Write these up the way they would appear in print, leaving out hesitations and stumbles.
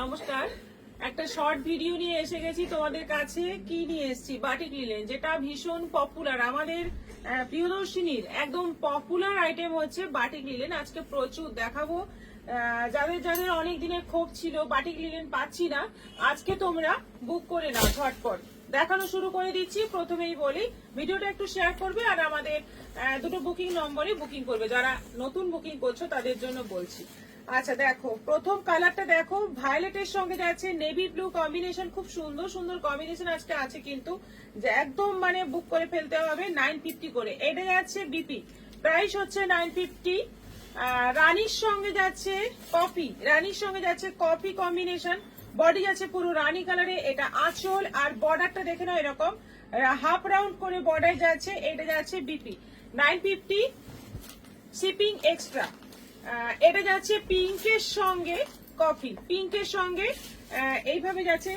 নমস্কার। একটা short video নিয়ে এসে গেছি তোমাদের কাছে। কি নিয়ে এসেছি? বাটিক লিনেন, যেটা ভীষণ পপুলার, আমাদের প্রিয়দর্শিনীর একদম পপুলার আইটেম হচ্ছে বাটিক লিনেন। আজকে প্রচুর দেখাবো। যাদের যাদের অনেক দিনের ক্ষোভ ছিল বাটিক লিনেন পাচ্ছি না, আজকে তোমরা বুক করে নাও ঝটপট। দেখানো শুরু করে দিচ্ছি। প্রথমেই বলি, ভিডিওটা একটু শেয়ার করবে আর আমাদের দুটো বুকিং নম্বরে বুকিং করবে। যারা নতুন বুকিং করছো তাদের জন্য বলছি। আচ্ছা দেখো, প্রথম কালারটা দেখো, ভায়োলেটের সঙ্গে যাচ্ছে নেভি ব্লু কম্বিনেশন। খুব সুন্দর সুন্দর কম্বিনেশন আজকে আছে, কিন্তু যে একদম মানে বুক করে ফেলতে হবে। 950 করে এটা যাচ্ছে বিপি, প্রাইস হচ্ছে 950। রানীর সঙ্গে যাচ্ছে কফি, রানীর সঙ্গে যাচ্ছে কফি কম্বিনেশন। বডি যাচ্ছে পুরো রানী কালারে। এটা আঁচল আর বর্ডারটা দেখে নাও, এরকম হাফ রাউন্ড করে বর্ডার যাচ্ছে। এটা যাচ্ছে বিপি 950, শিপিং এক্সট্রা। এটা যাচ্ছে পিঙ্কের সঙ্গে কফি, পিঙ্কের সঙ্গে এইভাবে যাচ্ছে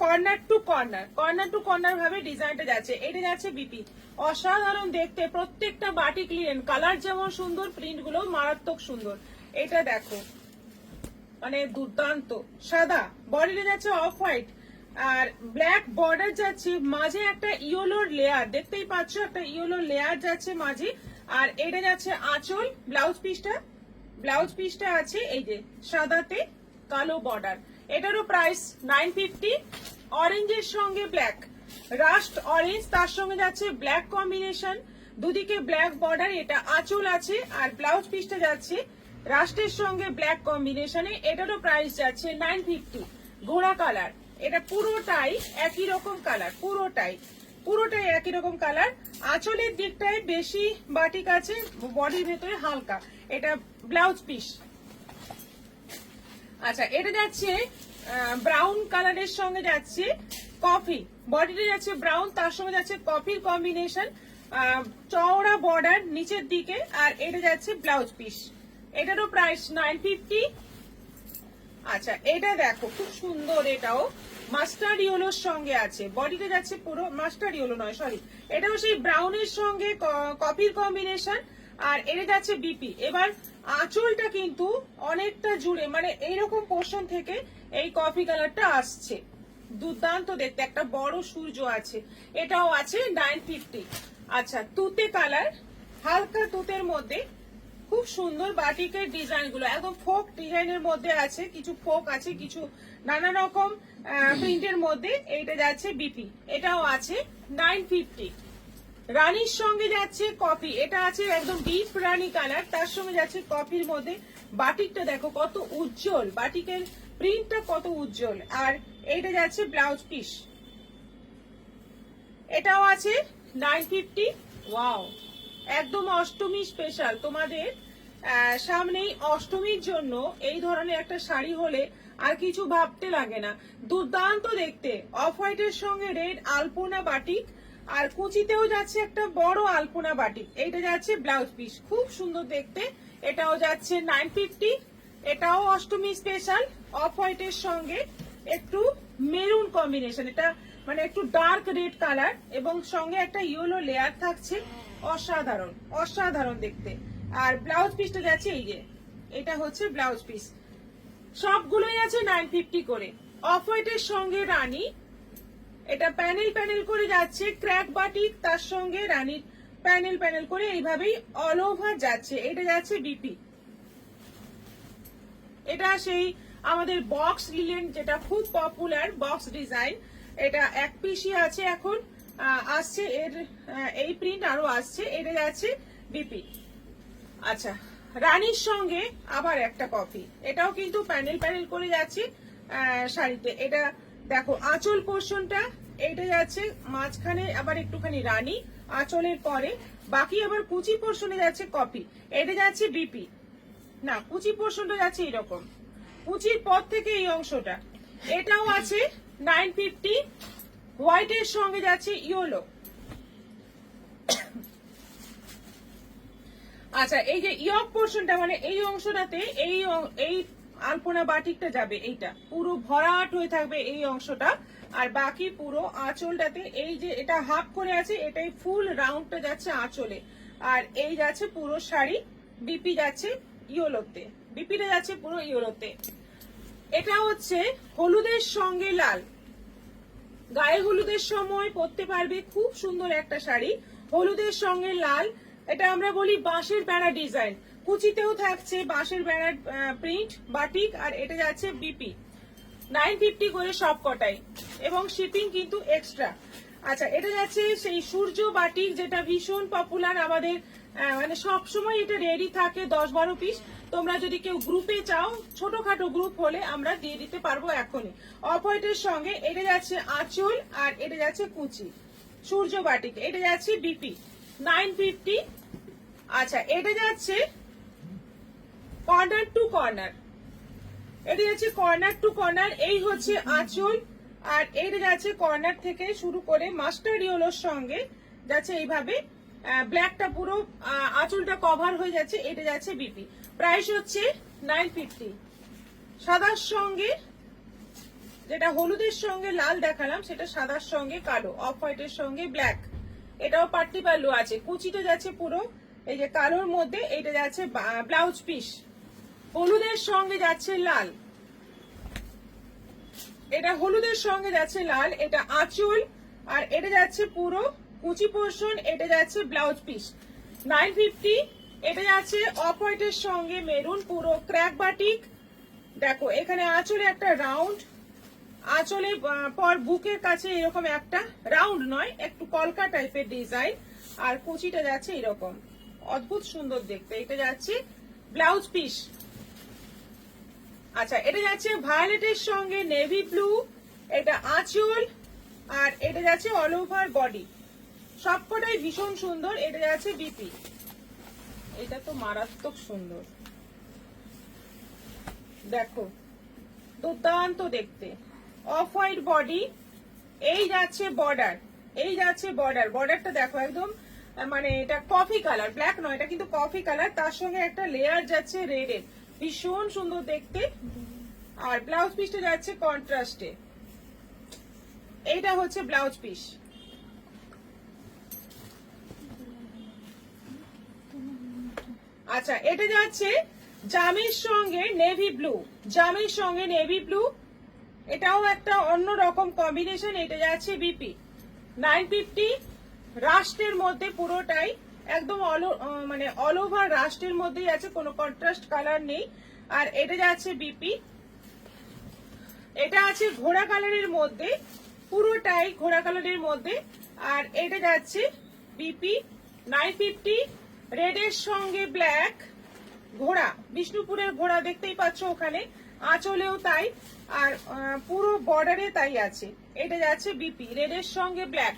corner to corner, corner to corner ভাবে ডিজাইনটা যাচ্ছে। এটা যাচ্ছে বিপি। অসাধারণ দেখতে, প্রত্যেকটা বাটিক লিনেন। কালার যেমন সুন্দর, প্রিন্ট গুলো মারাত্মক সুন্দর। এটা দেখো, মানে দুর্দান্ত সাদা। বডিতে যাচ্ছে অফ হোয়াইট আর ব্ল্যাক বর্ডার যাচ্ছে, মাঝে একটা ইয়েলোর লেয়ার দেখতেই পাচ্ছ, একটা ইয়েলোর লেয়ার যাচ্ছে মাঝে। আর এটা যাচ্ছে আঁচল। ব্লাউজ পিসটা আছে এই যে সাদাতে কালো বর্ডার। এটারও প্রাইস 950। অরেঞ্জের সঙ্গে ব্ল্যাক, রাস্ট অরেঞ্জ, তার সঙ্গে যাচ্ছে ব্ল্যাক কম্বিনেশন, দুদিকে ব্ল্যাক বর্ডার। এটা আঁচল আছে আর ব্লাউজ পিসটা যাচ্ছে রাস্টের সঙ্গে ব্ল্যাক কম্বিনেশনে। এটারও প্রাইস যাচ্ছে 950। ঘোড়া কালার, এটা পুরোটাই একই রকম কালার, পুরোটাই একই রকম কালার। আঁচলের দিকটায় বেশি বাটিক আছে, বডির ভেতরে হালকা। এটা ব্লাউজ পিস। আচ্ছা, এটা যাচ্ছে ব্রাউন কালারের সঙ্গে যাচ্ছে কফি। বডিটা যাচ্ছে ব্রাউন, তার সঙ্গে যাচ্ছে কফির কম্বিনেশন, চওড়া বর্ডার নিচের দিকে। আর এটা যাচ্ছে ব্লাউজ পিস। এটারও প্রাইস 950। আচ্ছা, এটা দেখো খুব সুন্দর, এটাও মাস্টার্ড ইয়েলোর সঙ্গে আছে। বডিতে যাচ্ছে পুরো মাস্টার্ড ইয়েলো নয়, সরি, এটাও সেই ব্রাউনের সঙ্গে কফির কম্বিনেশন। আর এটা যাচ্ছে বিপি। এবার আঁচলটা কিন্তু অনেকটা জুড়ে, মানে এইরকম পোর্শন থেকে এই কফি কালারটা আসছে, দুর্দান্ত দেখতে। একটা বড় সূর্য আছে, এটাও আছে 950। আচ্ছা, তুতে কালার, হালকা তুতের মধ্যে খুব সুন্দর বাটিকের ডিজাইন গুলো, একদম ফোক ডিজাইনের মধ্যে আছে। কিছু ফোক আছে, কিছু নানা রকম প্রিন্টের মধ্যে। এইটা যাচ্ছে বিপি, এটাও আছে 950। রানীর সঙ্গে যাচ্ছে কফি, এটা আছে একদম ডিপ রানী কালার, তার সঙ্গে যাচ্ছে কফির মধ্যে। বাটিকটা দেখো কত উজ্জ্বল, বাটিকের প্রিন্টটা কত উজ্জ্বল। আর এইটা যাচ্ছে ব্লাউজ পিস, এটাও আছে 950। ওয়াও, একদম অষ্টমী স্পেশাল। তোমাদের সামনেই অষ্টমীর জন্য এই ধরনের একটা শাড়ি হলে আর কিছু ভাবতে লাগে না। দুর্দান্ত দেখতে, অফ হোয়াইটের সঙ্গে রেড আলপনা বাটিক, আর কুচিতেও যাচ্ছে একটা বড় আলপনা বাটিক। এইটা যাচ্ছে ব্লাউজ পিস, খুব সুন্দর দেখতে। এটাও যাচ্ছে 950। এটাও অষ্টমী স্পেশাল, অফ হোয়াইটের সঙ্গে একটু মেরুন কম্বিনেশন। এটা মানে একটু ডার্ক রেড কালার এবং সঙ্গে একটা ইয়েলো লেয়ার থাকছে। অসাধারণ অসাধারণ দেখতে। আর ব্লাউজ পিসটা যাচ্ছে এই যে, এটা হচ্ছে ব্লাউজ পিস। সবগুলোই আছে 950 করে। অফ হোয়াইটের সঙ্গে রানী, এটা প্যানেল প্যানেল করে যাচ্ছে ক্র্যাক বাটিক, তার সঙ্গে রানীর প্যানেল প্যানেল করে এইভাবেই অল ওভার যাচ্ছে। এটা যাচ্ছে বিপি। এটা সেই আমাদের বক্স লিনেন, যেটা খুব পপুলার বক্স ডিজাইন। এটা এক পিসই আছে এখন, আসছে এর এই প্রিন্ট আরো আসছে। এটা যাচ্ছে বিপি। আচ্ছা, রানীর সঙ্গে আবার একটা কফি, এটাও কিন্তু প্যানেল প্যানেল করে যাচ্ছে শাড়িতে। এটা দেখো আঁচল পোর্শনটা, এটা যাচ্ছে মাঝখানে আবার একটুখানি রানী আঁচলের পরে, বাকি আবার কুচি পোর্শনে যাচ্ছে কফি। এটা যাচ্ছে বিপি। না, কুচি পোর্শনটা যাচ্ছে এরকম, কুচির পর থেকে এই অংশটা। এটাও আছে 950। হোয়াইটের সঙ্গে যাচ্ছে ইয়েলো। আচ্ছা, এই যে ইয়ক পোর্শনটা, মানে এই অংশটাতে এই আলপনা বাটিকটা যাবে, এইটা পুরো ভরাট হয়ে থাকবে এই অংশটা। আর বাকি পুরো আঁচলটাতে এই যে এটা হাফ করে আছে, এটাই ফুল রাউন্ডটা যাচ্ছে আঁচলে। আর এই যাচ্ছে পুরো শাড়ি। বিপি যাচ্ছে ইয়েলোতে, বিপিটা যাচ্ছে পুরো ইয়েলোতে। এটা হচ্ছে হলুদের সঙ্গে লাল, গায়ে হলুদের সময় পরতে পারবে, খুব সুন্দর একটা শাড়ি, হলুদের সঙ্গে লাল। এটা আমরা বলি বাঁশের বেড়া ডিজাইন, কুচিতেও থাকছে বাঁশের বেড়ার প্রিন্ট বাটিক, আর এটা যাচ্ছে বিপি 950 করে সব কটাই, এবং শিপিং কিন্তু এক্সট্রা। আচ্ছা, এটা যাচ্ছে সেই সূর্য বাটিক, যেটা ভীষণ পপুলার আমাদের, মানে সব সময় এটা রেডি থাকে 10-12 পিস। তোমরা যদি কেউ গ্রুপে চাও, ছোটখাটো গ্রুপ হলে আমরা দিয়ে দিতে পারবো এখনই। অফ হোয়াইটের সঙ্গে এটা যাচ্ছে আঁচল, আর এটা যাচ্ছে কুচি, সূর্য বাটিক, এটা যাচ্ছে বিপি 950। আচ্ছা, এটা যাচ্ছে কর্নার টু কর্নার, এটা যাচ্ছে কর্নার টু কর্নার, এই হচ্ছে আঁচল, আর এটা যাচ্ছে কর্নার থেকে শুরু করে মাস্টার ইয়েলোর সঙ্গে যাচ্ছে এইভাবে, ব্ল্যাকটা পুরো আঁচলটা কভার হয়ে যাচ্ছে, এটা যাচ্ছে বিপি। প্রাইস হচ্ছে 950। সাদার সঙ্গে, যেটা হলুদের সঙ্গে লাল দেখালাম, সেটা সাদার সঙ্গে কালো, অফ হোয়াইটের সঙ্গে ব্ল্যাক, এটাও পাট্টি পাল্লু আছে, কুচিটা যাচ্ছে পুরো এই যে কালোর মধ্যে, এটা যাচ্ছে ব্লাউজ পিস, হলুদের সঙ্গে যাচ্ছে লাল, এটা হলুদের সঙ্গে যাচ্ছে লাল, এটা আঁচল, আর এটা যাচ্ছে পুরো কুচি পোর্শন, এটা যাচ্ছে ব্লাউজ পিস 950। এটা যাচ্ছে অফ হোয়াইটের সঙ্গে মেরুন, পুরো ক্র্যাক বাটিক। দেখো এখানে আঁচলে একটা রাউন্ড, আঁচলে পর বুকের কাছে এরকম একটা রাউন্ড নয়, একটু কলকা টাইপের ডিজাইন, আর কুচিটা যাচ্ছে এরকম, অদ্ভুত সুন্দর দেখতে। এটা যাচ্ছে ব্লাউজ পিস। আচ্ছা, এটা যাচ্ছে ভায়োলেটের সঙ্গে নেভি ব্লু, এটা আঁচল, আর এটা যাচ্ছে অল ওভার বডি, সবকটাই ভীষণ সুন্দর। এটা যাচ্ছে বিপি, এটা তো মারাত্মক সুন্দর, দেখো দুর্দান্ত দেখতে, অফ হোয়াইট বডি, এই যাচ্ছে বর্ডার, এই যাচ্ছে বর্ডার, বর্ডারটা দেখো একদম, মানে এটা কফি কালার, ব্ল্যাক নয়, এটা কিন্তু কফি কালার, তার সঙ্গে একটা লেয়ার যাচ্ছে রেডের, ভীষণ সুন্দর দেখতে। আর ব্লাউজ পিসটা যাচ্ছে কন্ট্রাস্টে, এইটা হচ্ছে ব্লাউজ পিস। আচ্ছা, এটা যাচ্ছে জামের সঙ্গে নেভি ব্লু, জামের সঙ্গে নেভি ব্লু, এটাও একটা অন্য রকম কম্বিনেশন, এটা যাচ্ছে বিপি 950। রাস্টের মধ্যে পুরোটাই একদম মানে অল ওভার রাস্টের মধ্যেই আছে, কোনো কন্ট্রাস্ট কালার নেই, আর এটা যাচ্ছে বিপি। এটা আছে ঘোড়া কালারের মধ্যে, পুরোটাই ঘোড়া কালারের মধ্যে, আর এটা যাচ্ছে বিপি 950। রেডের সঙ্গে ব্ল্যাক, ঘোড়া, বিষ্ণুপুরের ঘোড়া দেখতেই পাচ্ছ ওখানে, আঁচলেও তাই, আর পুরো বর্ডারে তাই আছে, এটা যাচ্ছে বিপি, রেডের সঙ্গে ব্ল্যাক,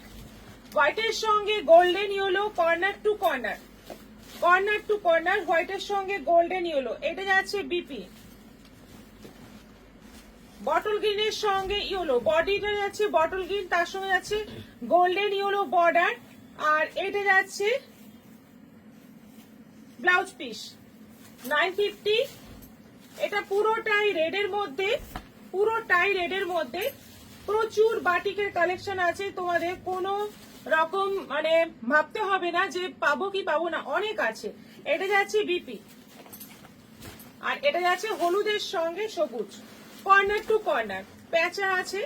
হোয়াইটের সঙ্গে golden yellow, corner to corner, corner to corner, হোয়াইটের সঙ্গে গোল্ডেন ইয়েলো, এটা যাচ্ছে বিপি। বটল গ্রিনের সঙ্গে ইয়েলো, বডিটা যাচ্ছে বটল গ্রিন, তার সঙ্গে যাচ্ছে গোল্ডেন ইয়েলো বর্ডার, আর এটা যাচ্ছে ব্লাউজ পিস 950। এটা পুরোটাই রেডের মধ্যে, পুরোটাই রেডের মধ্যে, প্রচুর বাটিকের কালেকশন আছে, তোমাদের কোনো রকম মানে ভাবতে হবে না যে পাবো কি পাবো না, অনেক আছে। এটা যাচ্ছে বিপি, আর এটা যাচ্ছে হলুদের সঙ্গে সবুজ, কর্নার টু কর্নার, প্যাঁচা আছে,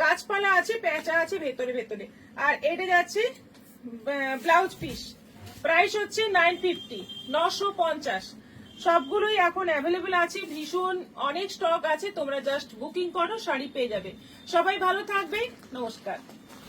গাছপালা আছে, প্যাঁচা আছে ভেতরে ভেতরে, আর এটা যাচ্ছে ব্লাউজ পিস। প্রাইস হচ্ছে 950, 950। সবগুলোই এখন অ্যাভেলেবেল আছে, ভীষণ অনেক স্টক আছে, তোমরা জাস্ট বুকিং করো, শাড়ি পেয়ে যাবে। সবাই ভালো থাকবে, নমস্কার।